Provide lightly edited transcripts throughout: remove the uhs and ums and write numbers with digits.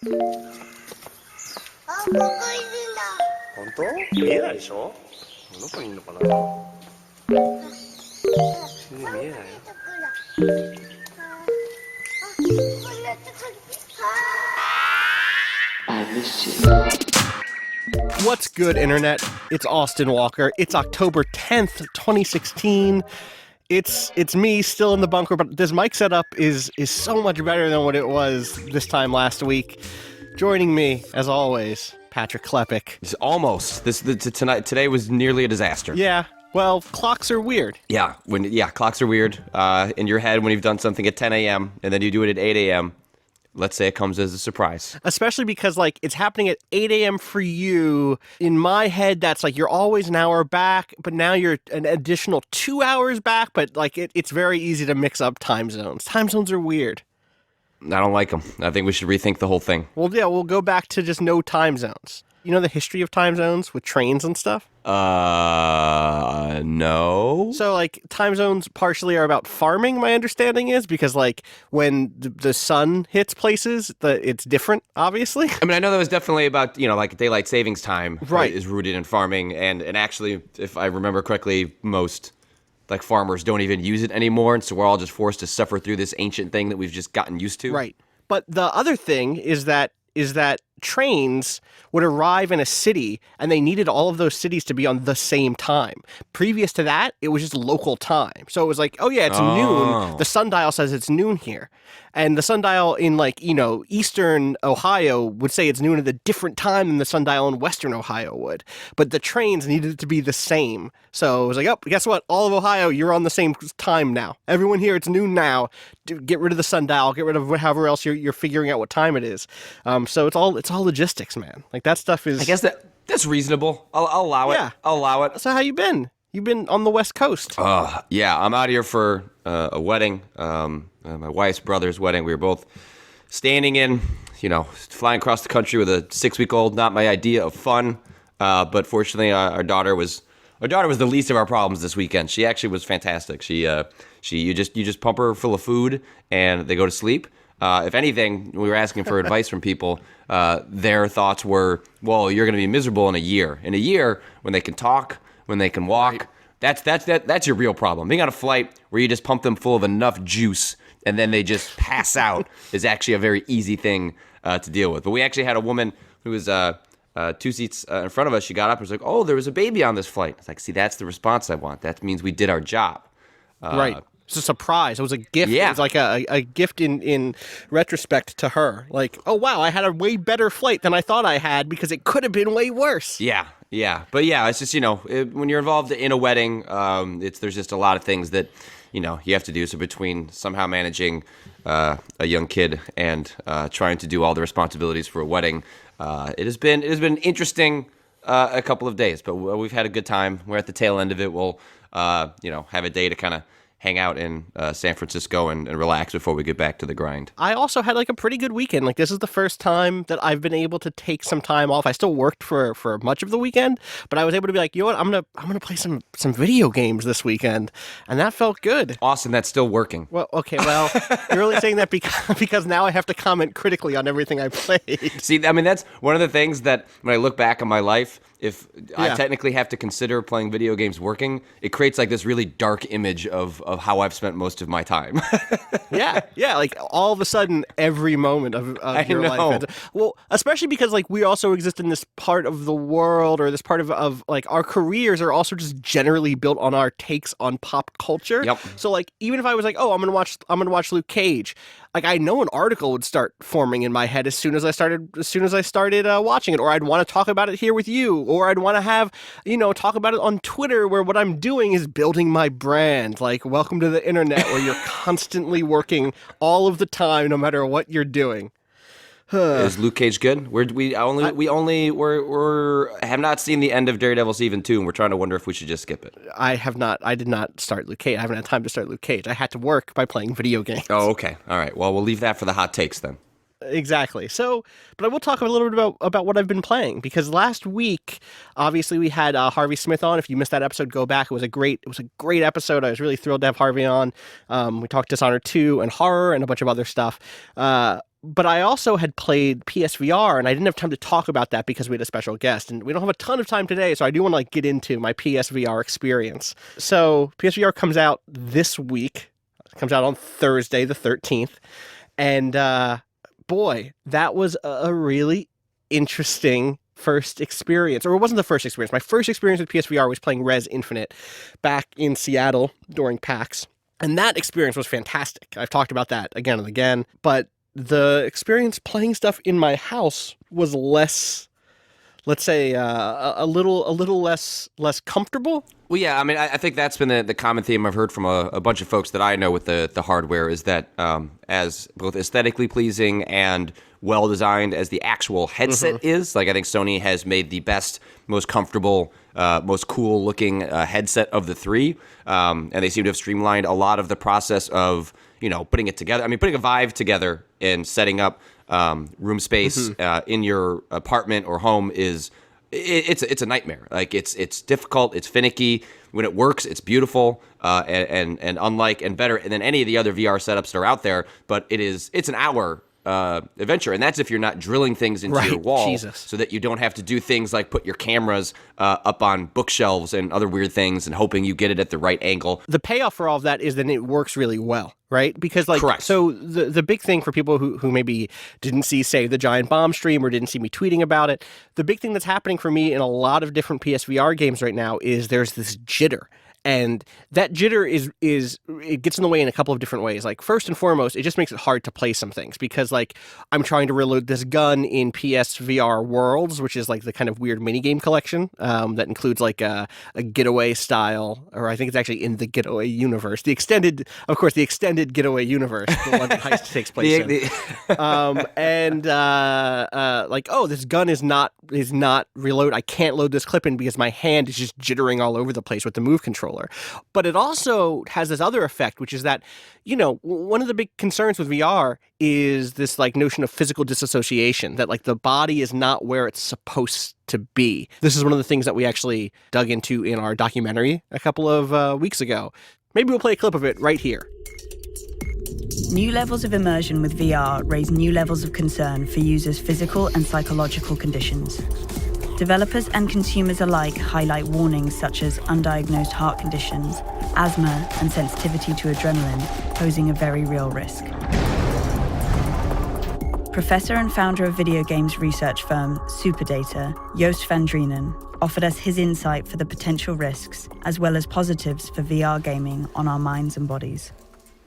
あ、ここいるんだ。本当？見えないでしょ？どこにいるのかな？全然見えないよ。What's good, Internet? It's Austin Walker. It's October 10th, 2016. It's me still in the bunker, but this mic setup is so much better than what it was this time last week. Joining me, as always, Patrick Klepek. It's almost. Today was nearly a disaster. Yeah, well, clocks are weird. Yeah, clocks are weird. In your head, when you've done something at 10 a.m. and then you do it at 8 a.m., let's say it comes as a surprise. Especially because, like, it's happening at 8 a.m. for you. In my head, that's like you're always an hour back, but now you're an additional 2 hours back. But, like, it's very easy to mix up time zones. Time zones are weird. I don't like them. I think we should rethink the whole thing. Well, yeah, we'll go back to just no time zones. You know the history of time zones with trains and stuff? No. So, like, time zones partially are about farming, my understanding is, because, like, when the sun hits places, it's different, obviously. I mean, I know that was definitely about, like daylight savings time. Right. Is rooted in farming, and actually, if I remember correctly, most, like, farmers don't even use it anymore, and so we're all just forced to suffer through this ancient thing that we've just gotten used to. Right. But the other thing is that trains would arrive in a city and they needed all of those cities to be on the same time. Previous to that, it was just local time. So it was like, oh yeah, it's noon. The sundial says it's noon here. And the sundial in, like, eastern Ohio would say it's noon at a different time than the sundial in western Ohio would. But the trains needed it to be the same. So it was like, oh, guess what? All of Ohio, you're on the same time now. Everyone here, it's noon now. Get rid of the sundial. Get rid of however else you're figuring out what time it is. So it's all logistics, man. Like, that stuff is... I guess that's reasonable. I'll allow it. Yeah. I'll allow it. So how you been? You've been on the West Coast. Yeah, I'm out here for a wedding, my wife's brother's wedding. We were both standing in, flying across the country with a 6-week-old. Not my idea of fun, but fortunately, our daughter was the least of our problems this weekend. She actually was fantastic. You just pump her full of food and they go to sleep. If anything, we were asking for advice from people. Their thoughts were, well, you're going to be miserable in a year. In a year, when they can talk, when they can walk, right. That's your real problem. Being on a flight where you just pump them full of enough juice and then they just pass out is actually a very easy thing to deal with. But we actually had a woman who was 2 seats in front of us. She got up and was like, oh, there was a baby on this flight. It's like, see, that's the response I want. That means we did our job. Right. It's a surprise. It was a gift. Yeah. It was like a gift in retrospect to her. Like, oh, wow, I had a way better flight than I thought I had because it could have been way worse. Yeah. But yeah, it's just, when you're involved in a wedding, there's just a lot of things that, you have to do. So between somehow managing a young kid and trying to do all the responsibilities for a wedding, it has been interesting a couple of days. But we've had a good time. We're at the tail end of it. We'll, have a day to kind of hang out in San Francisco and relax before we get back to the grind. I also had, like, a pretty good weekend. Like, this is the first time that I've been able to take some time off. I still worked for much of the weekend, but I was able to be like, you know what, I'm gonna play some video games this weekend, and that felt good. Austin, that's still working. Well, okay, well, you're really saying that because now I have to comment critically on everything I played. See, I mean, that's one of the things that when I look back on my life, if I technically have to consider playing video games working, it creates, like, this really dark image of how I've spent most of my time. Yeah, like, all of a sudden, every moment of your life. Well, especially because, like, we also exist in this part of the world, or this part of like, our careers are also just generally built on our takes on pop culture. Yep. So, like, even if I was like, oh, I'm gonna watch Luke Cage, like, I know an article would start forming in my head as soon as I started watching it, or I'd want to talk about it here with you, or I'd want to have, talk about it on Twitter, where what I'm doing is building my brand. Like, welcome to the internet, where you're constantly working all of the time, no matter what you're doing. Is Luke Cage good? We have not seen the end of Daredevil Season 2, and we're trying to wonder if we should just skip it. I did not start Luke Cage. I haven't had time to start Luke Cage. I had to work by playing video games. Oh, okay. All right. Well, we'll leave that for the hot takes then. Exactly. So, but I will talk a little bit about what I've been playing, because last week, obviously, we had Harvey Smith on. If you missed that episode, go back. It was a great episode. I was really thrilled to have Harvey on. We talked Dishonored 2 and horror and a bunch of other stuff. But I also had played PSVR, and I didn't have time to talk about that because we had a special guest, and we don't have a ton of time today, so I do want to like get into my PSVR experience. So PSVR comes out this week. It comes out on Thursday, the 13th, and boy, that was a really interesting first experience. Or it wasn't the first experience. My first experience with PSVR was playing Res Infinite back in Seattle during PAX, and that experience was fantastic. I've talked about that again and again, but the experience playing stuff in my house was less, let's say, a little less comfortable. Well, yeah, I mean, I think that's been the common theme I've heard from a bunch of folks that I know with the hardware is that as both aesthetically pleasing and well-designed as the actual headset is, like I think Sony has made the best, most comfortable, most cool-looking headset of the three, and they seem to have streamlined a lot of the process of, putting it together. I mean, putting a Vive together and setting up room space in your apartment or home is it's a nightmare. Like it's difficult, it's finicky. When it works, it's beautiful and unlike and better than any of the other VR setups that are out there. But it's an hour adventure, and that's if you're not drilling things into your wall, so that you don't have to do things like put your cameras up on bookshelves and other weird things and hoping you get it at the right angle. The payoff for all of that is that it works really well, right? Because Correct. So the big thing for people who maybe didn't see Save the Giant Bomb stream or didn't see me tweeting about it, the big thing that's happening for me in a lot of different PSVR games right now is there's this jitter. And that jitter it gets in the way in a couple of different ways. Like, first and foremost, it just makes it hard to play some things because, like, I'm trying to reload this gun in PSVR Worlds, which is like the kind of weird minigame collection that includes like a getaway style, or I think it's actually in the getaway universe. The extended getaway universe, the one that heist takes place in. Like, oh, this gun is not reload. I can't load this clip in because my hand is just jittering all over the place with the move controller. But it also has this other effect, which is that, one of the big concerns with VR is this like notion of physical disassociation, that like the body is not where it's supposed to be. This is one of the things that we actually dug into in our documentary a couple of weeks ago. Maybe we'll play a clip of it right here. New levels of immersion with VR raise new levels of concern for users' physical and psychological conditions. Developers and consumers alike highlight warnings such as undiagnosed heart conditions, asthma, and sensitivity to adrenaline, posing a very real risk. Professor and founder of video games research firm Superdata, Joost van Drienen, offered us his insight for the potential risks, as well as positives for VR gaming on our minds and bodies.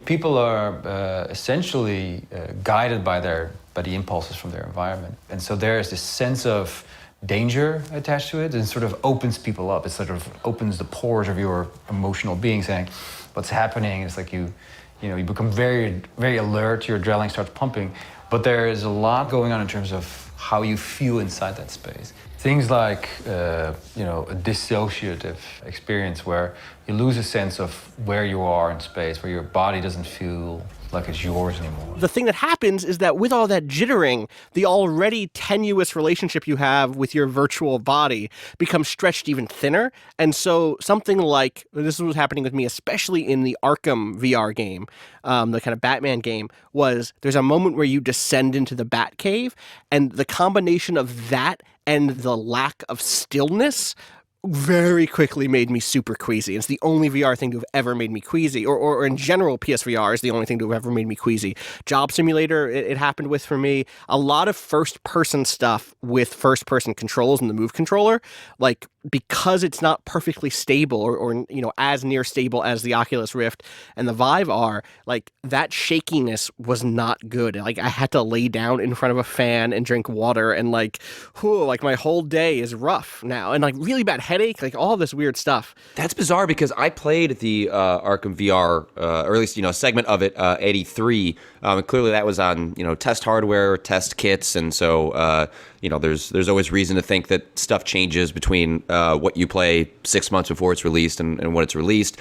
People are essentially guided by the impulses from their environment. And so there is this sense of danger attached to it, and sort of opens people up. It sort of opens the pores of your emotional being, saying what's happening. It's like you become very, very alert, your adrenaline starts pumping, but there is a lot going on in terms of how you feel inside that space. Things like a dissociative experience where you lose a sense of where you are in space, where your body doesn't feel like it's yours anymore. The thing that happens is that with all that jittering, the already tenuous relationship you have with your virtual body becomes stretched even thinner. And so something like, this was happening with me, especially in the Arkham VR game, the kind of Batman game, was there's a moment where you descend into the Batcave, and the combination of that and the lack of stillness very quickly made me super queasy. It's the only VR thing to have ever made me queasy, or in general, PSVR is the only thing to have ever made me queasy. Job Simulator, it happened with for me. A lot of first-person stuff with first-person controls and the Move controller, like, because it's not perfectly stable or as near stable as the Oculus Rift and the Vive are, like, that shakiness was not good. Like, I had to lay down in front of a fan and drink water, and like my whole day is rough now, and like really bad headache, like all this weird stuff. That's bizarre because I played the Arkham VR, or at least a segment of it, 83. And clearly that was on test hardware, test kits, and so there's always reason to think that stuff changes between what you play 6 months before it's released and when it's released.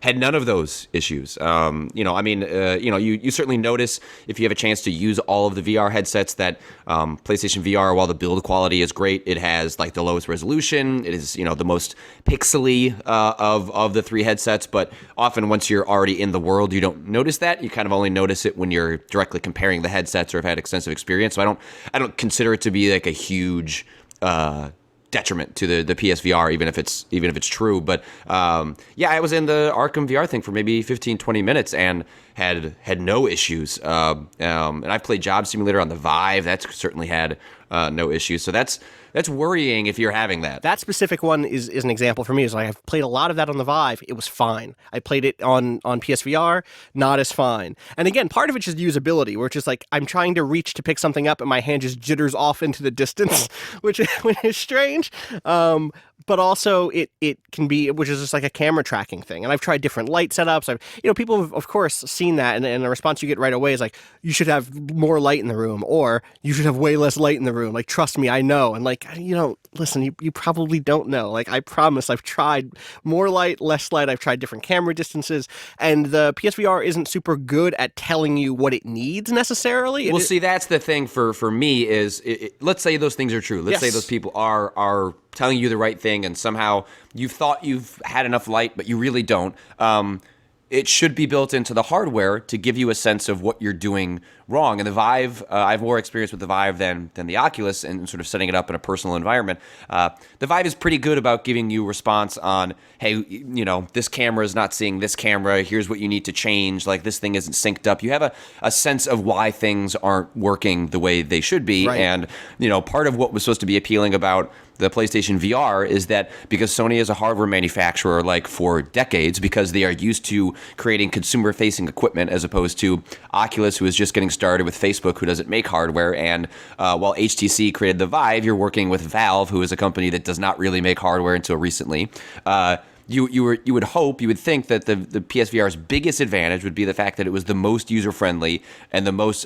had none of those issues. You certainly notice if you have a chance to use all of the VR headsets that PlayStation VR, while the build quality is great, it has like the lowest resolution. It is, the most pixely of the 3 headsets. But often once you're already in the world, you don't notice that. You kind of only notice it when you're directly comparing the headsets or have had extensive experience. So I don't consider it to be like a huge detriment to the PSVR, even if it's true. But I was in the Arkham VR thing for maybe 15-20 minutes and had no issues. And I've played Job Simulator on the Vive. That's certainly had no issues. So that's worrying if you're having that. That specific one is an example for me. Is like I've played a lot of that on the Vive. It was fine. I played it on PSVR, not as fine. And again, part of it's just usability, where it's just like I'm trying to reach to pick something up and my hand just jitters off into the distance, which is strange. But also it can be, which is just like a camera tracking thing. And I've tried different light setups. People have, of course, seen that. And the response you get right away is like, you should have more light in the room, or you should have way less light in the room. Like, trust me, I know. And like, listen, you probably don't know. Like, I promise I've tried more light, less light. I've tried different camera distances. And the PSVR isn't super good at telling you what it needs necessarily. Well, see, that's the thing for me is, let's say those things are true. Let's say those people are telling you the right thing, and somehow you've thought you've had enough light, but you really don't. It should be built into the hardware to give you a sense of what you're doing wrong. And the Vive, I have more experience with the Vive than the Oculus, and sort of setting it up in a personal environment. The Vive is pretty good about giving you response on, hey, this camera is not seeing this camera. Here's what you need to change. Like, this thing isn't synced up. You have a sense of why things aren't working the way they should be. Right. And, part of what was supposed to be appealing about the PlayStation VR is that because Sony is a hardware manufacturer like for decades, because they are used to creating consumer-facing equipment as opposed to Oculus, who is just getting started, with Facebook, who doesn't make hardware. And while HTC created the Vive, you're working with Valve, who is a company that does not really make hardware until recently. You would think that the PSVR's biggest advantage would be the fact that it was the most user-friendly and the most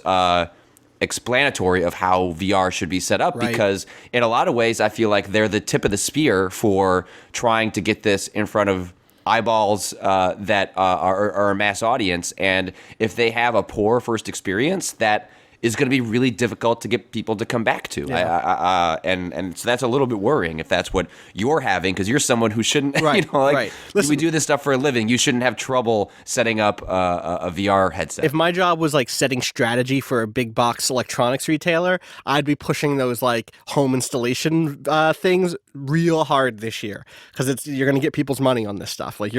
explanatory of how VR should be set up, because in a lot of ways I feel like they're the tip of the spear for trying to get this in front of eyeballs that are a mass audience. And if they have a poor first experience, that is going to be really difficult to get people to come back to. Yeah. And so that's a little bit worrying if that's what you're having, because you're someone who shouldn't, Listen, we do this stuff for a living. You shouldn't have trouble setting up a VR headset. If my job was like setting strategy for a big box electronics retailer, I'd be pushing those like home installation things real hard this year, because you're going to get people's money on this stuff. Like,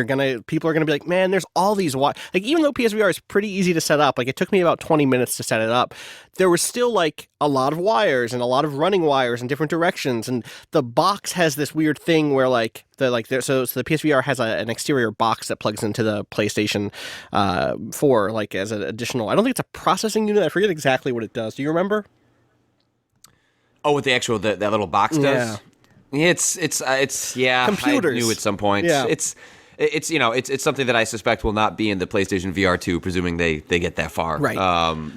people are going to be like, man, there's all these like, even though PSVR is pretty easy to set up, like it took me about 20 minutes to set it up, there was still like a lot of wires and a lot of running wires in different directions. And the box has this weird thing where like so the PSVR has an exterior box that plugs into the PlayStation 4, like as an additional, I don't think it's a processing unit. I forget exactly what it does. Do you remember? Oh, what the actual, that little box does? Yeah. It's computers. I knew at some point. Yeah. It's something that I suspect will not be in the PlayStation VR 2, presuming they get that far. Right.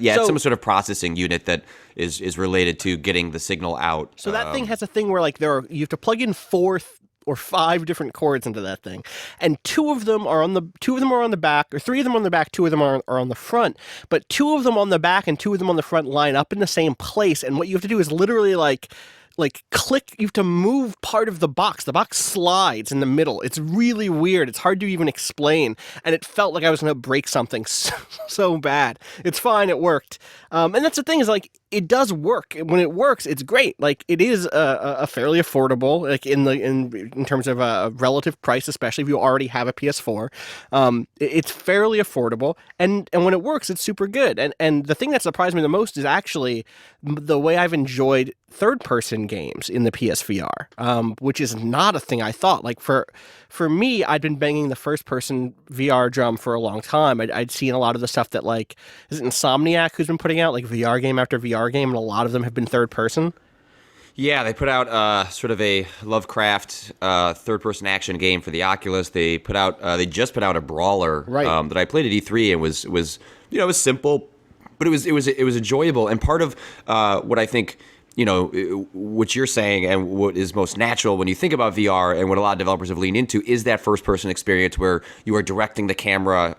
It's some sort of processing unit that is related to getting the signal out. So that thing has a thing where like you have to plug in 4 or 5 different cords into that thing, and 2 of them are on the back, or 3 of them are on the back, 2 of them are on the front. But 2 of them on the back and 2 of them on the front line up in the same place, and what you have to do is literally like click, you have to move part of the box. The box slides in the middle. It's really weird. It's hard to even explain. And it felt like I was going to break something so bad. It's fine. It worked. And that's the thing, is like, it does work. When it works, it's great. Like, it is a fairly affordable, like in terms of a relative price, especially if you already have a PS4. It's fairly affordable, and when it works, it's super good. And the thing that surprised me the most is actually the way I've enjoyed third-person games in the PSVR, which is not a thing I thought. Like, for me, I'd been banging the first-person VR drum for a long time. I'd seen a lot of the stuff that, like, is it Insomniac who's been putting out, like, VR game after VR game, and a lot of them have been third-person. Yeah, they put out sort of a Lovecraft third-person action game for the Oculus. They just put out a brawler that I played at E3, and was simple, but it was enjoyable. And part of what I think what you're saying and what is most natural when you think about VR and what a lot of developers have leaned into is that first-person experience where you are directing the camera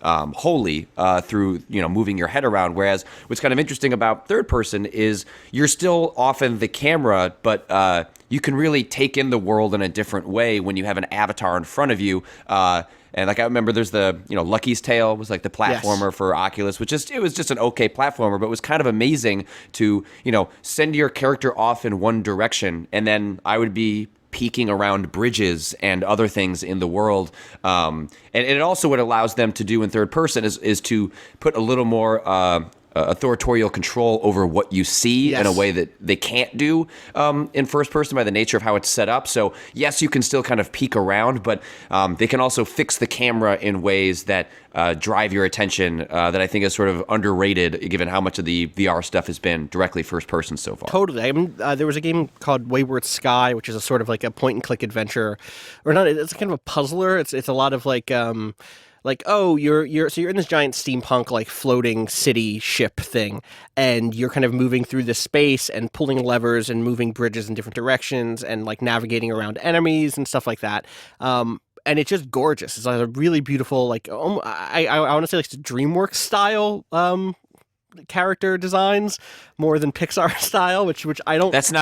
wholly through moving your head around. Whereas what's kind of interesting about third-person is you're still often the camera, but you can really take in the world in a different way when you have an avatar in front of you. And like I remember, there's the Lucky's Tale was like the platformer for Oculus, it was just an okay platformer, but it was kind of amazing to send your character off in one direction, and then I would be peeking around bridges and other things in the world. And it also what allows them to do in third person is to put a little more authorial control over what you see in a way that they can't do in first person by the nature of how it's set up. So yes, you can still kind of peek around, but they can also fix the camera in ways that drive your attention that I think is sort of underrated given how much of the VR stuff has been directly first person so far. Totally. I mean, there was a game called Wayward Sky, which is a sort of like a point and click adventure, or not. It's kind of a puzzler. It's a lot of like you're in this giant steampunk like floating city ship thing, and you're kind of moving through this space and pulling levers and moving bridges in different directions and like navigating around enemies and stuff like that. And it's just gorgeous. It's like a really beautiful, like I want to say like it's DreamWorks style character designs more than Pixar style, which I don't. That's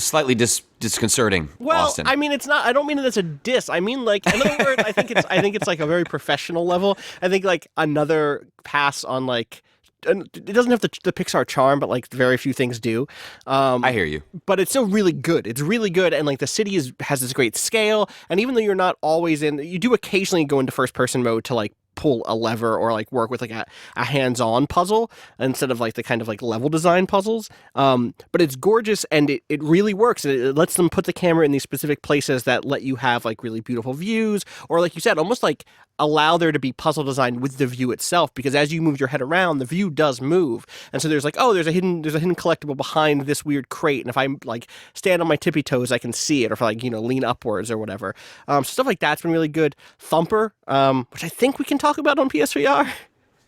slightly disconcerting. Well, Austin. I mean, it's not. I don't mean that it's a diss. I mean, like, in other words, I think it's like a very professional level. I think like another pass on like. And it doesn't have the Pixar charm, but like very few things do. I hear you. But it's still really good. It's really good, and like the city has this great scale. And even though you're not always you do occasionally go into first person mode to like pull a lever or like work with like a hands-on puzzle instead of like the kind of like level design puzzles. But it's gorgeous, and it really works. It lets them put the camera in these specific places that let you have like really beautiful views, or like you said, almost like allow there to be puzzle design with the view itself, because as you move your head around, the view does move. And so there's like, there's a hidden collectible behind this weird crate, and if I like stand on my tippy toes, I can see it, or if I like lean upwards or whatever. So stuff like that's been really good. Thumper, which I think we can talk about on PSVR.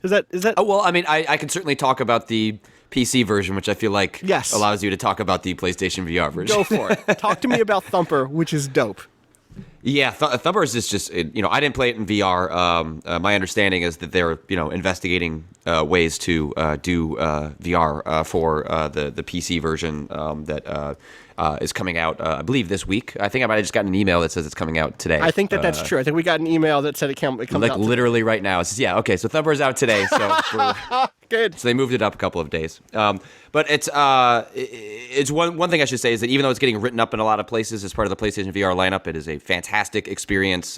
Is that? Oh well, I mean, I can certainly talk about the PC version, which I feel like allows you to talk about the PlayStation VR version. Go for it. Talk to me about Thumper, which is dope. Yeah, Thumper is just I didn't play it in VR. My understanding is that they're investigating ways to do VR for the PC version that is coming out, I believe, this week. I think I might have just gotten an email that says it's coming out today. I think that's true. I think we got an email that said it comes out like literally right now. It says, okay, so Thumper is out today. So good. So they moved it up a couple of days. But it's one thing I should say is that even though it's getting written up in a lot of places as part of the PlayStation VR lineup, it is a fantastic experience.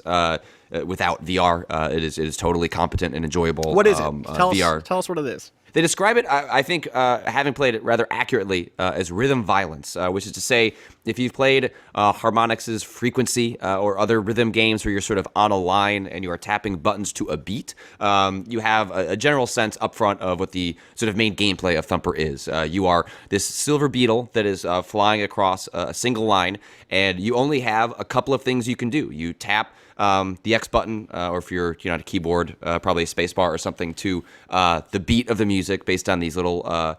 Without VR, it is totally competent and enjoyable. What is it? Tell us what it is. They describe it, I think, having played it rather accurately, as rhythm violence, which is to say, if you've played Harmonix's Frequency or other rhythm games where you're sort of on a line and you are tapping buttons to a beat, you have a general sense up front of what the sort of main gameplay of Thumper is. You are this silver beetle that is flying across a single line, and you only have a couple of things you can do. You tap the X button, or if you're on a keyboard, probably a space bar or something, to the beat of the music based on these little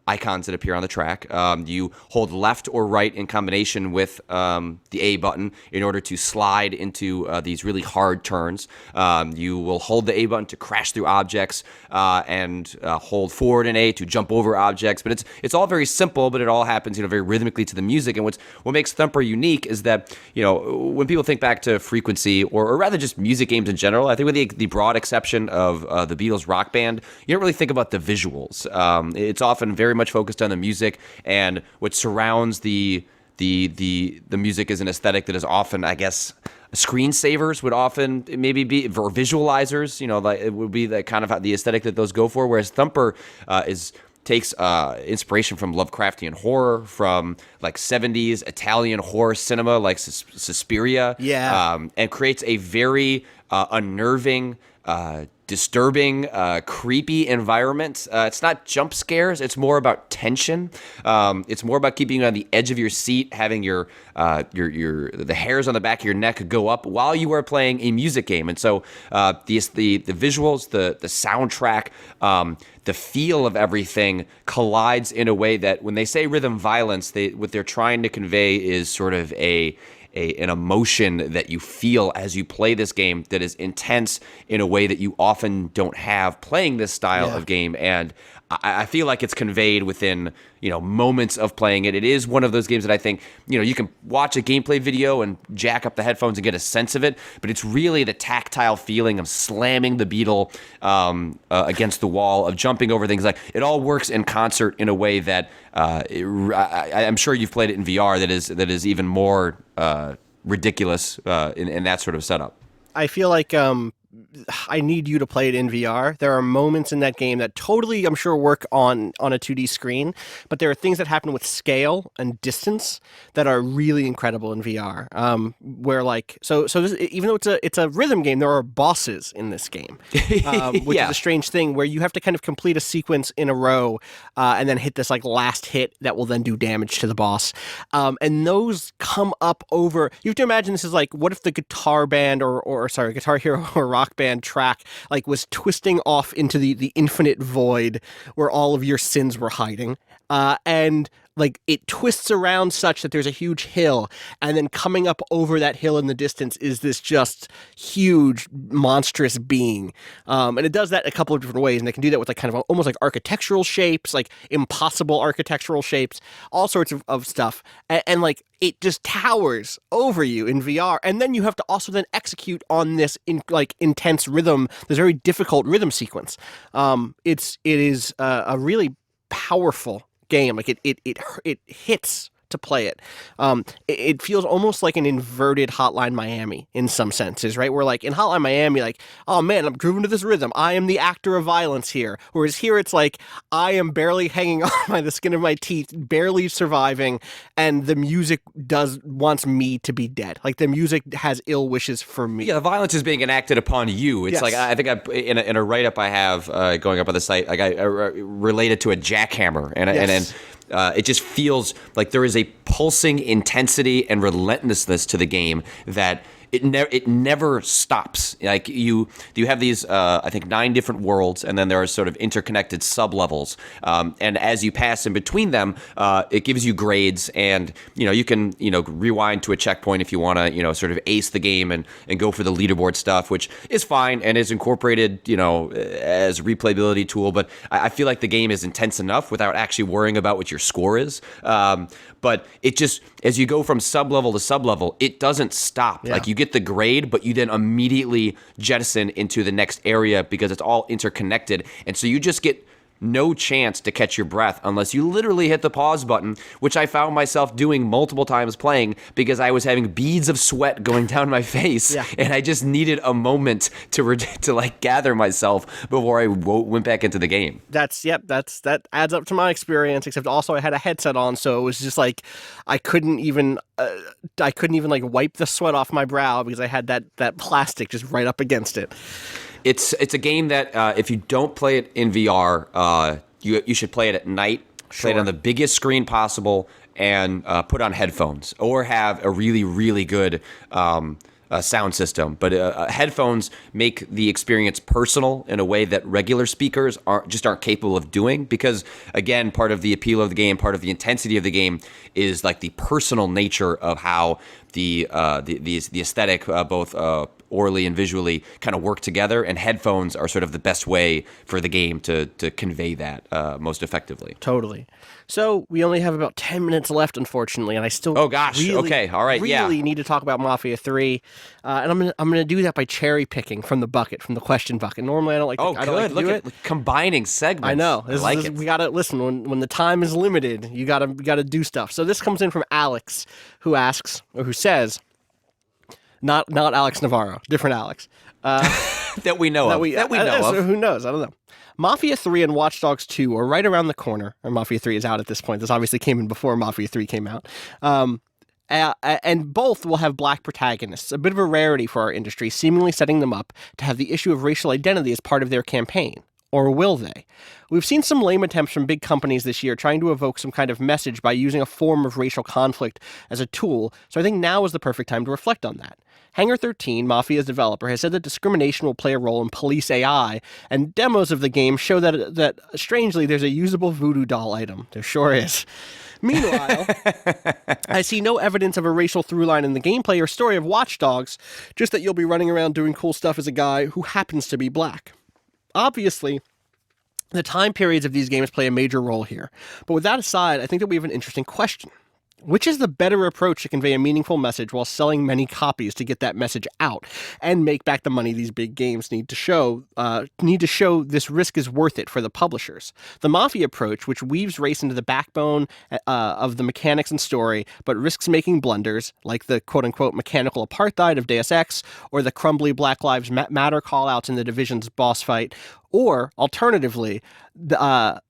icons that appear on the track. You hold left or right in combination with the A button in order to slide into these really hard turns. You will hold the A button to crash through objects and hold forward and A to jump over objects. But it's all very simple, but it all happens very rhythmically to the music. And what makes Thumper unique is that when people think back to Frequency or rather just music games in general, I think with the broad exception of the Beatles Rock Band, you don't really think about the visuals. It's often very much focused on the music, and what surrounds the music is an aesthetic that is often, I guess, screensavers would often maybe be, or visualizers, like it would be the kind of the aesthetic that those go for, whereas Thumper takes inspiration from Lovecraftian horror, from like 70s Italian horror cinema like Suspiria, and creates a very unnerving, disturbing, creepy environment. It's not jump scares. It's more about tension. It's more about keeping you on the edge of your seat, having your the hairs on the back of your neck go up while you are playing a music game. And so the visuals, the soundtrack, the feel of everything collides in a way that when they say rhythm violence, what they're trying to convey is sort of an emotion that you feel as you play this game that is intense in a way that you often don't have playing this style of game. And I feel like it's conveyed within, moments of playing it. It is one of those games that I think, you can watch a gameplay video and jack up the headphones and get a sense of it, but it's really the tactile feeling of slamming the Beetle against the wall, of jumping over things. Like, it all works in concert in a way that I'm sure you've played it in VR that is even more ridiculous in that sort of setup. I feel like I need you to play it in VR. There are moments in that game that totally, I'm sure, work on a 2D screen, but there are things that happen with scale and distance that are really incredible in VR. Where this, even though it's a rhythm game, there are bosses in this game, which is a strange thing where you have to kind of complete a sequence in a row and then hit this last hit that will then do damage to the boss. And those come up over. You have to imagine this is what if the Guitar Hero or Rock Band track was twisting off into the infinite void where all of your sins were hiding, and it twists around such that there's a huge hill, and then coming up over that hill in the distance is this just huge monstrous being, and it does that a couple of different ways, and they can do that with kind of almost architectural shapes, impossible architectural shapes, all sorts of stuff, and it just towers over you in VR, and then you have to also then execute on this intense rhythm, this very difficult rhythm sequence. It is a really powerful game. It hits to play it. It feels almost like an inverted Hotline Miami in some senses, right? Where in Hotline Miami, oh man, I'm grooving to this rhythm. I am the actor of violence here. Whereas here it's I am barely hanging on by the skin of my teeth, barely surviving, and the music wants me to be dead. The music has ill wishes for me. Yeah, the violence is being enacted upon you. It's yes. I think in a write-up I have going up on the site, I related to a jackhammer, and Yes. It just feels like there is a pulsing intensity and relentlessness to the game that it never stops. You have these I think 9 different worlds, and then there are sort of interconnected sub-levels. And as you pass in between them, it gives you grades, and you can rewind to a checkpoint if you want to sort of ace the game and go for the leaderboard stuff, which is fine and is incorporated as a replayability tool. But I feel like the game is intense enough without actually worrying about what your score is. But it just, as you go from sub-level to sub-level, it doesn't stop. Yeah. You get the grade, but you then immediately jettison into the next area because it's all interconnected. And so you just get no chance to catch your breath unless you literally hit the pause button, which I found myself doing multiple times playing because I was having beads of sweat going down my face, and I just needed a moment to gather myself before I went back into the game. That adds up to my experience. Except also I had a headset on, so it was just I couldn't even wipe the sweat off my brow because I had that plastic just right up against it. It's a game that if you don't play it in VR, you should play it at night. Play it on the biggest screen possible and put on headphones or have a really, really good sound system. But headphones make the experience personal in a way that regular speakers aren't capable of doing because, again, part of the appeal of the game, part of the intensity of the game is the personal nature of how the aesthetic, both orally and visually, kind of work together, and headphones are sort of the best way for the game to convey that most effectively. Totally. So we only have about 10 minutes left, unfortunately, and I still really need to talk about Mafia 3, and I'm gonna do that by cherry picking from the question bucket. Normally I don't like. I don't like to do it. Combining segments. I know. I like it. We gotta listen when the time is limited. You gotta do stuff. So this comes in from Alex, who asks or who says. Not Alex Navarro, different Alex. That we know of. Who knows? I don't know. Mafia 3 and Watch Dogs 2 are right around the corner. Or Mafia 3 is out at this point. This obviously came in before Mafia 3 came out. And both will have black protagonists, a bit of a rarity for our industry, seemingly setting them up to have the issue of racial identity as part of their campaign. Or will they? We've seen some lame attempts from big companies this year trying to evoke some kind of message by using a form of racial conflict as a tool, so I think now is the perfect time to reflect on that. Hangar 13, Mafia's developer, has said that discrimination will play a role in police AI, and demos of the game show that strangely, there's a usable voodoo doll item. There sure is. Meanwhile, I see no evidence of a racial through line in the gameplay or story of Watch Dogs, just that you'll be running around doing cool stuff as a guy who happens to be black. Obviously, the time periods of these games play a major role here. But with that aside, I think that we have an interesting question. Which is the better approach to convey a meaningful message while selling many copies to get that message out and make back the money these big games need to show this risk is worth it for the publishers? The Mafia approach, which weaves race into the backbone of the mechanics and story, but risks making blunders, like the quote-unquote mechanical apartheid of Deus Ex, or the crumbly Black Lives Matter call-outs in the Division's boss fight, or, alternatively,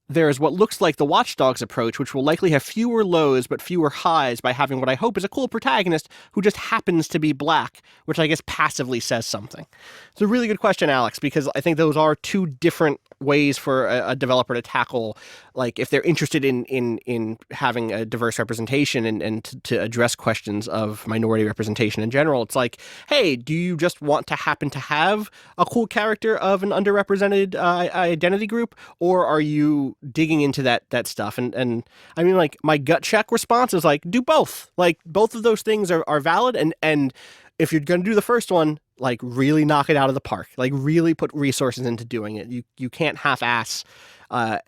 there is what looks like the Watch Dogs approach, which will likely have fewer lows but fewer highs by having what I hope is a cool protagonist who just happens to be black, which I guess passively says something. It's a really good question, Alex, because I think those are two different ways for a developer to tackle, like, if they're interested in having a diverse representation and to address questions of minority representation in general. It's like, hey, do you just want to happen to have a cool character of an underrepresented identity group, or are you digging into that stuff? And I mean, like, my gut check response is like, do both. Like, both of those things are valid, and if you're going to do the first one, like, really knock it out of the park. Like, really put resources into doing it. You can't half-ass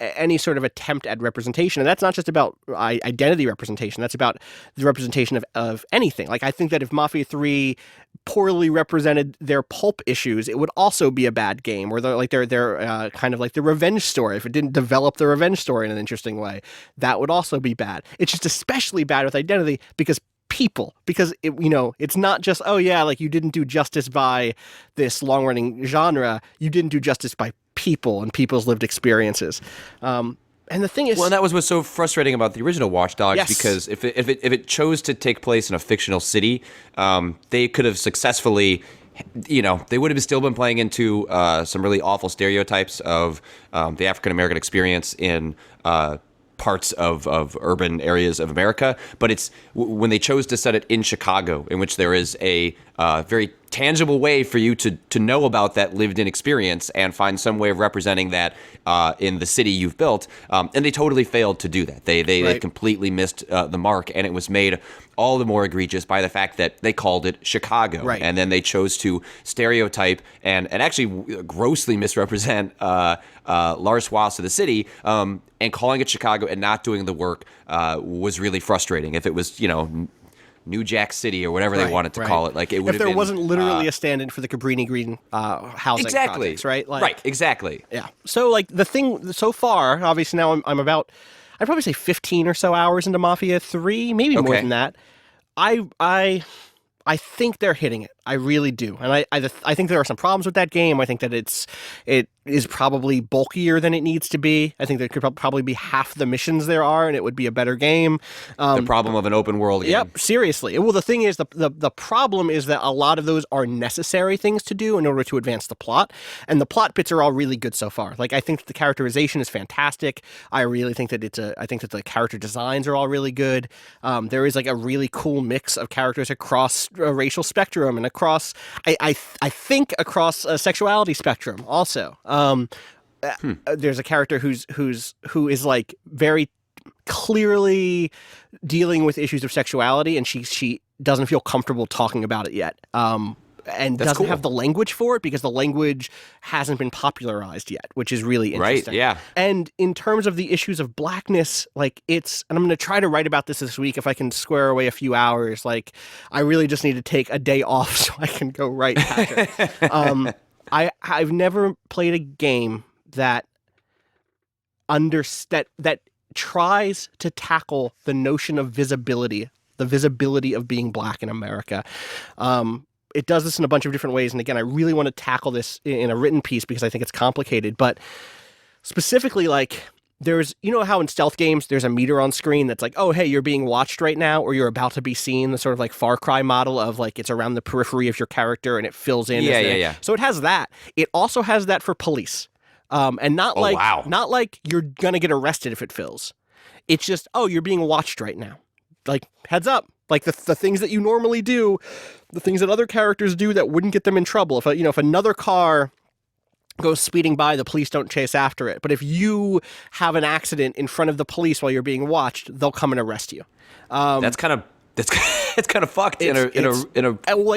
any sort of attempt at representation. And that's not just about identity representation. That's about the representation of anything. Like, I think that if Mafia 3 poorly represented their pulp issues, it would also be a bad game. Or they're kind of like the revenge story. If it didn't develop the revenge story in an interesting way, that would also be bad. It's just especially bad with identity because it's not just, oh yeah, like, you didn't do justice by this long-running genre, you didn't do justice by people and people's lived experiences. And the thing is, well, and that was what's so frustrating about the original Watch Dogs, yes, because if it chose to take place in a fictional city, they could have successfully, they would have still been playing into some really awful stereotypes of the African American experience in parts of urban areas of America. But it's when they chose to set it in Chicago, in which there is a very tangible way for you to know about that lived-in experience and find some way of representing that in the city you've built. And they totally failed to do that. They completely missed the mark, and it was made all the more egregious by the fact that they called it Chicago. Right. And then they chose to stereotype and actually grossly misrepresent large swaths of the city, and calling it Chicago and not doing the work was really frustrating. If it was, New Jack City or whatever they wanted to call it, like, it would have been... If there wasn't literally a stand-in for the Cabrini Green housing projects, right? Like, right, exactly. Yeah. So, like, the thing so far, obviously now I'm about, I'd probably say 15 or so hours into Mafia 3, maybe more than that. I think they're hitting it. I really do. And I think there are some problems with that game. I think that it is probably bulkier than it needs to be. I think there could probably be half the missions there are, and it would be a better game. The problem of an open world game. Yep, seriously. Well, the thing is, the problem is that a lot of those are necessary things to do in order to advance the plot, and the plot bits are all really good so far. Like, I think that the characterization is fantastic. I really think that I think that the character designs are all really good. There is, like, a really cool mix of characters across a racial spectrum and across, I think, across a sexuality spectrum also. There's a character who is like very clearly dealing with issues of sexuality, and she doesn't feel comfortable talking about it yet. And That's doesn't cool. have the language for it because the language hasn't been popularized yet, which is really interesting. Right, yeah. And in terms of the issues of blackness, like, and I'm going to try to write about this week if I can square away a few hours. Like, I really just need to take a day off so I can go write Patrick. I've never played a game that that tries to tackle the notion of visibility, the visibility of being black in America. It does this in a bunch of different ways. And again, I really want to tackle this in a written piece because I think it's complicated. But specifically, like, there's, you know how in stealth games there's a meter on screen that's like, oh, hey, you're being watched right now, or you're about to be seen, the sort of like Far Cry model of like it's around the periphery of your character and it fills in. Yeah. So it has that. It also has that for police. And not like you're going to get arrested if it fills. It's just, oh, you're being watched right now. Like, heads up. Like the things that you normally do, the things that other characters do that wouldn't get them in trouble. If another car goes speeding by, the police don't chase after it. But if you have an accident in front of the police while you're being watched, they'll come and arrest you. It's kind of fucked in a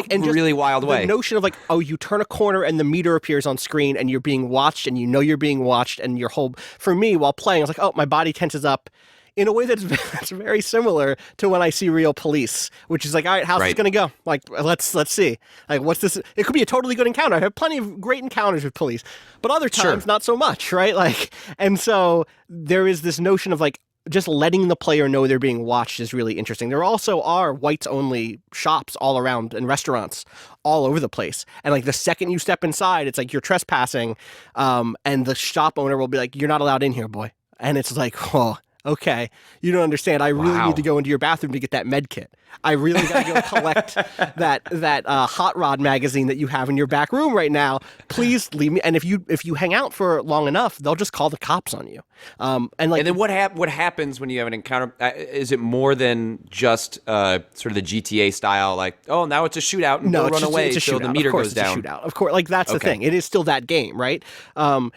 really wild way. The notion of like, oh, you turn a corner and the meter appears on screen and you're being watched and you know you're being watched, and your whole, for me while playing, I was like, oh, my body tenses up in a way that's very similar to when I see real police, which is like, all right, how's this going to go? Like, let's see. Like, what's this? It could be a totally good encounter. I've had plenty of great encounters with police, but other times not so much, right? Like, and so there is this notion of like, just letting the player know they're being watched is really interesting. There also are whites-only shops all around and restaurants all over the place. And like the second you step inside, it's like you're trespassing, and the shop owner will be like, you're not allowed in here, boy. And it's like, oh, okay, you don't understand. I really need to go into your bathroom to get that med kit. I really got to go collect that Hot Rod magazine that you have in your back room right now. Please leave me. And if you hang out for long enough, they'll just call the cops on you. And then what happens when you have an encounter? Is it more than just sort of the GTA style? Like, oh, now it's a shootout and run away until the meter goes down. It's a shootout. Of course, like that's the thing. It is still that game, right?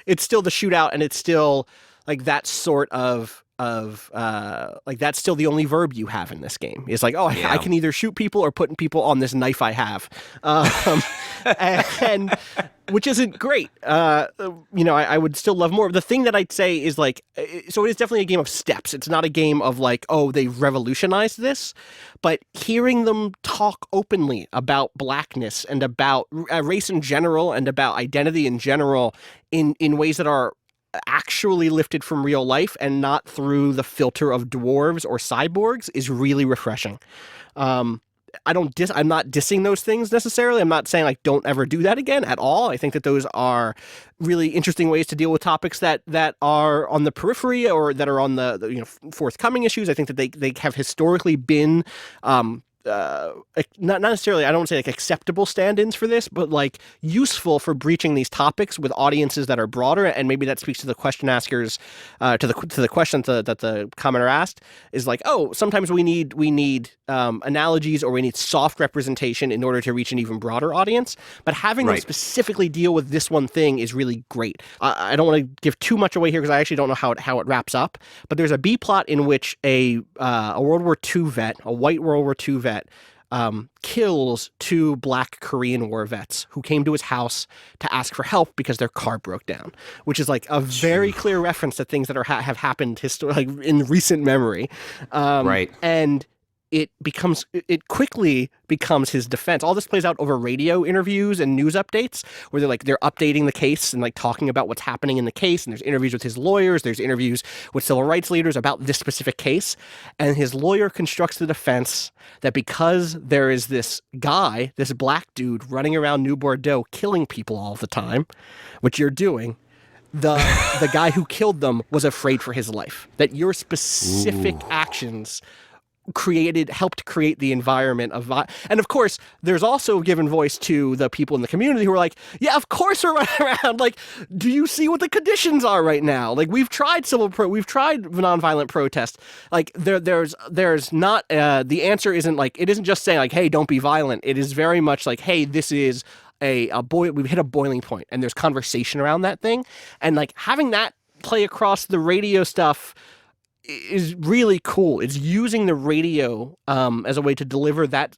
It's still the shootout, and it's still like that sort of like that's still the only verb you have in this game. It's like, oh, I can either shoot people or put people on this knife I have, and which isn't great. I would still love more. The thing that I'd say is like, so it is definitely a game of steps. It's not a game of like, oh, they've revolutionized this, but hearing them talk openly about blackness and about race in general and about identity in general in ways that are actually lifted from real life and not through the filter of dwarves or cyborgs is really refreshing. I'm not dissing those things necessarily. I'm not saying like don't ever do that again at all. I think that those are really interesting ways to deal with topics that are on the periphery or that are on the forthcoming issues. I think that they have historically been not necessarily, I don't want to say like acceptable stand-ins for this, but like useful for breaching these topics with audiences that are broader. And maybe that speaks to the question askers, to the question that the commenter asked, is like, oh, sometimes we need analogies or we need soft representation in order to reach an even broader audience. But having them specifically deal with this one thing is really great. I don't want to give too much away here because I actually don't know how it wraps up. But there's a B plot in which a World War II vet, a white World War II vet, kills two black Korean War vets who came to his house to ask for help because their car broke down, which is like a very clear reference to things that have happened in recent memory. And it quickly becomes his defense. All this plays out over radio interviews and news updates where they're updating the case and like talking about what's happening in the case. And there's interviews with his lawyers. There's interviews with civil rights leaders about this specific case. And his lawyer constructs the defense that because there is this guy, this black dude running around New Bordeaux killing people all the time, which you're doing, the guy who killed them was afraid for his life. That your specific actions helped create the environment of and of course there's also given voice to the people in the community who are like, yeah, of course we're running around, like, do you see what the conditions are right now? Like, we've tried we've tried nonviolent protest. Like there's not the answer isn't like, it isn't just saying like, hey, don't be violent. It is very much like, hey, this is we've hit a boiling point and there's conversation around that thing. And like having that play across the radio stuff is really cool. It's using the radio as a way to deliver that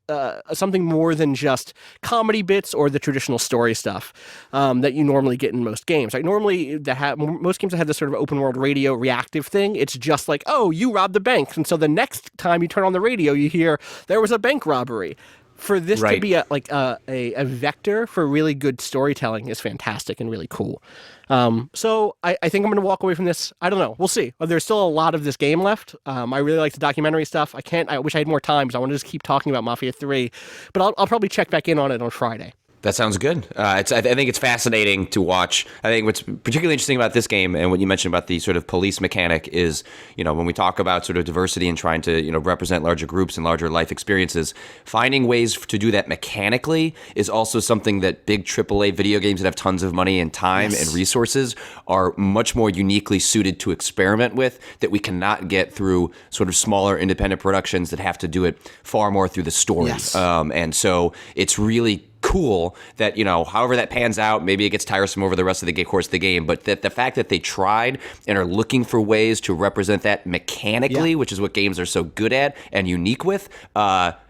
something more than just comedy bits or the traditional story stuff that you normally get in most games. Like normally, most games that have this sort of open world radio reactive thing, it's just like, oh, you robbed the bank, and so the next time you turn on the radio, you hear there was a bank robbery. For this to be a vector for really good storytelling is fantastic and really cool. So I think I'm going to walk away from this. I don't know. We'll see. There's still a lot of this game left. I really like the documentary stuff. I wish I had more time because I want to just keep talking about Mafia 3. But I'll probably check back in on it on Friday. That sounds good. I think it's fascinating to watch. I think what's particularly interesting about this game and what you mentioned about the sort of police mechanic is, when we talk about sort of diversity and trying to, represent larger groups and larger life experiences, finding ways to do that mechanically is also something that big AAA video games that have tons of money and time and resources are much more uniquely suited to experiment with, that we cannot get through sort of smaller independent productions that have to do it far more through the story. Yes. And so it's really cool that, however that pans out, maybe it gets tiresome over the rest of the course of the game, but that the fact that they tried and are looking for ways to represent that mechanically, which is what games are so good at and unique with,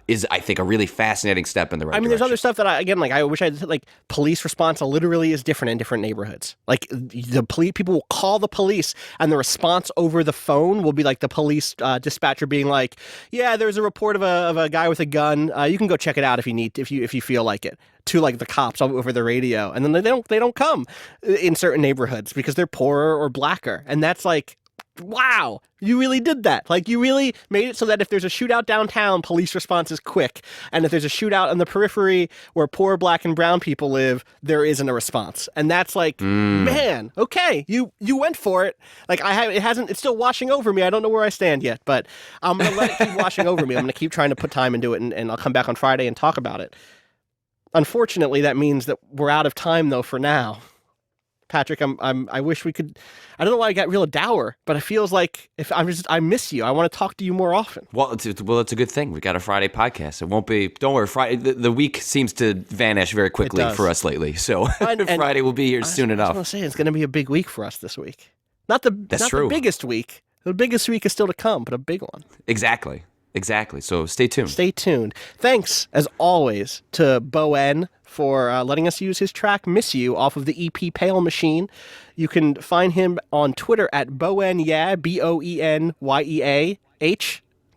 is, I think, a really fascinating step in the right direction. There's other stuff that I wish I had, like, police response literally is different in different neighborhoods. Like, the people will call the police, and the response over the phone will be like the police dispatcher being like, "Yeah, there's a report of a guy with a gun. You can go check it out if you need, if you feel like it." To like the cops over the radio, and then they don't come in certain neighborhoods because they're poorer or blacker, and that's like, wow, you really did that. Like, you really made it so that if there's a shootout downtown, police response is quick. And if there's a shootout on the periphery where poor black and brown people live, there isn't a response. And that's like, man, okay, you went for it. Like, it's still washing over me. I don't know where I stand yet, but I'm going to let it keep washing over me. I'm going to keep trying to put time into it, and I'll come back on Friday and talk about it. Unfortunately, that means that we're out of time, though, for now.Patrick, I wish we could. I don't know why I got real dour, but it feels like I miss you. I want to talk to you more often. Well, it's a good thing. We got a Friday podcast. It won't be. Don't worry. Friday. The week seems to vanish very quickly for us lately. So Friday will be here soon enough. I was going to say it's going to be a big week for us this week. Not the biggest week. The biggest week is still to come, but a big one. Exactly. So stay tuned. Stay tuned. Thanks, as always, to Bowen for letting us use his track Miss You off of the EP Pale Machine. You can find him on Twitter at Boenyah, BOENYEAH.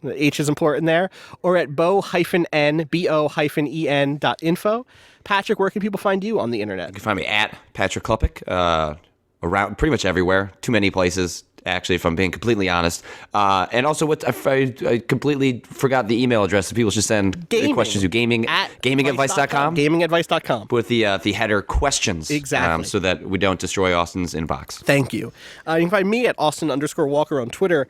The H is important there. Or at bo-en, bo-en.info. Patrick, where can people find you on the internet? You can find me at Patrick Klepek, around pretty much everywhere. Too many places, actually, if I'm being completely honest. And also, I completely forgot the email address that people should send questions to. Gamingadvice.com. Gamingadvice.com. With the header questions. Exactly. So that we don't destroy Austin's inbox. Thank you. You can find me at Austin_Walker on Twitter.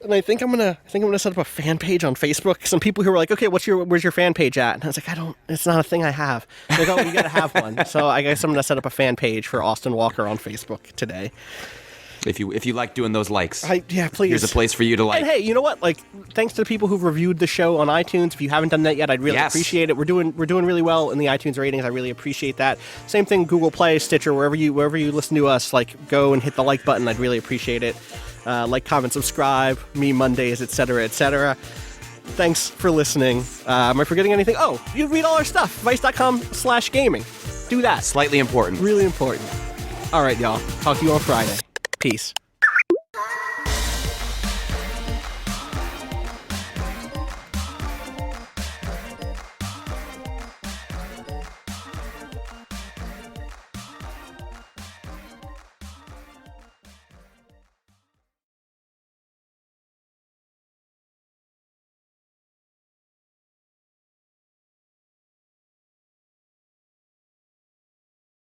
And I think I'm gonna set up a fan page on Facebook. Some people who were like, "Okay, where's your fan page at?" And I was like, it's not a thing I have. They're like, "Oh, you gotta have one." So I guess I'm gonna set up a fan page for Austin Walker on Facebook today. If you like doing those likes, please. Here's a place for you to like. And hey, you know what? Like, thanks to the people who've reviewed the show on iTunes. If you haven't done that yet, I'd really appreciate it. We're doing really well in the iTunes ratings. I really appreciate that. Same thing, Google Play, Stitcher, wherever you listen to us. Like, go and hit the like button. I'd really appreciate it. Like, comment, subscribe. Me Mondays, etc., etc. Thanks for listening. Am I forgetting anything? Oh, you read all our stuff. Vice.com/gaming. Do that. Slightly important. Really important. All right, y'all. Talk to you on Friday. Peace.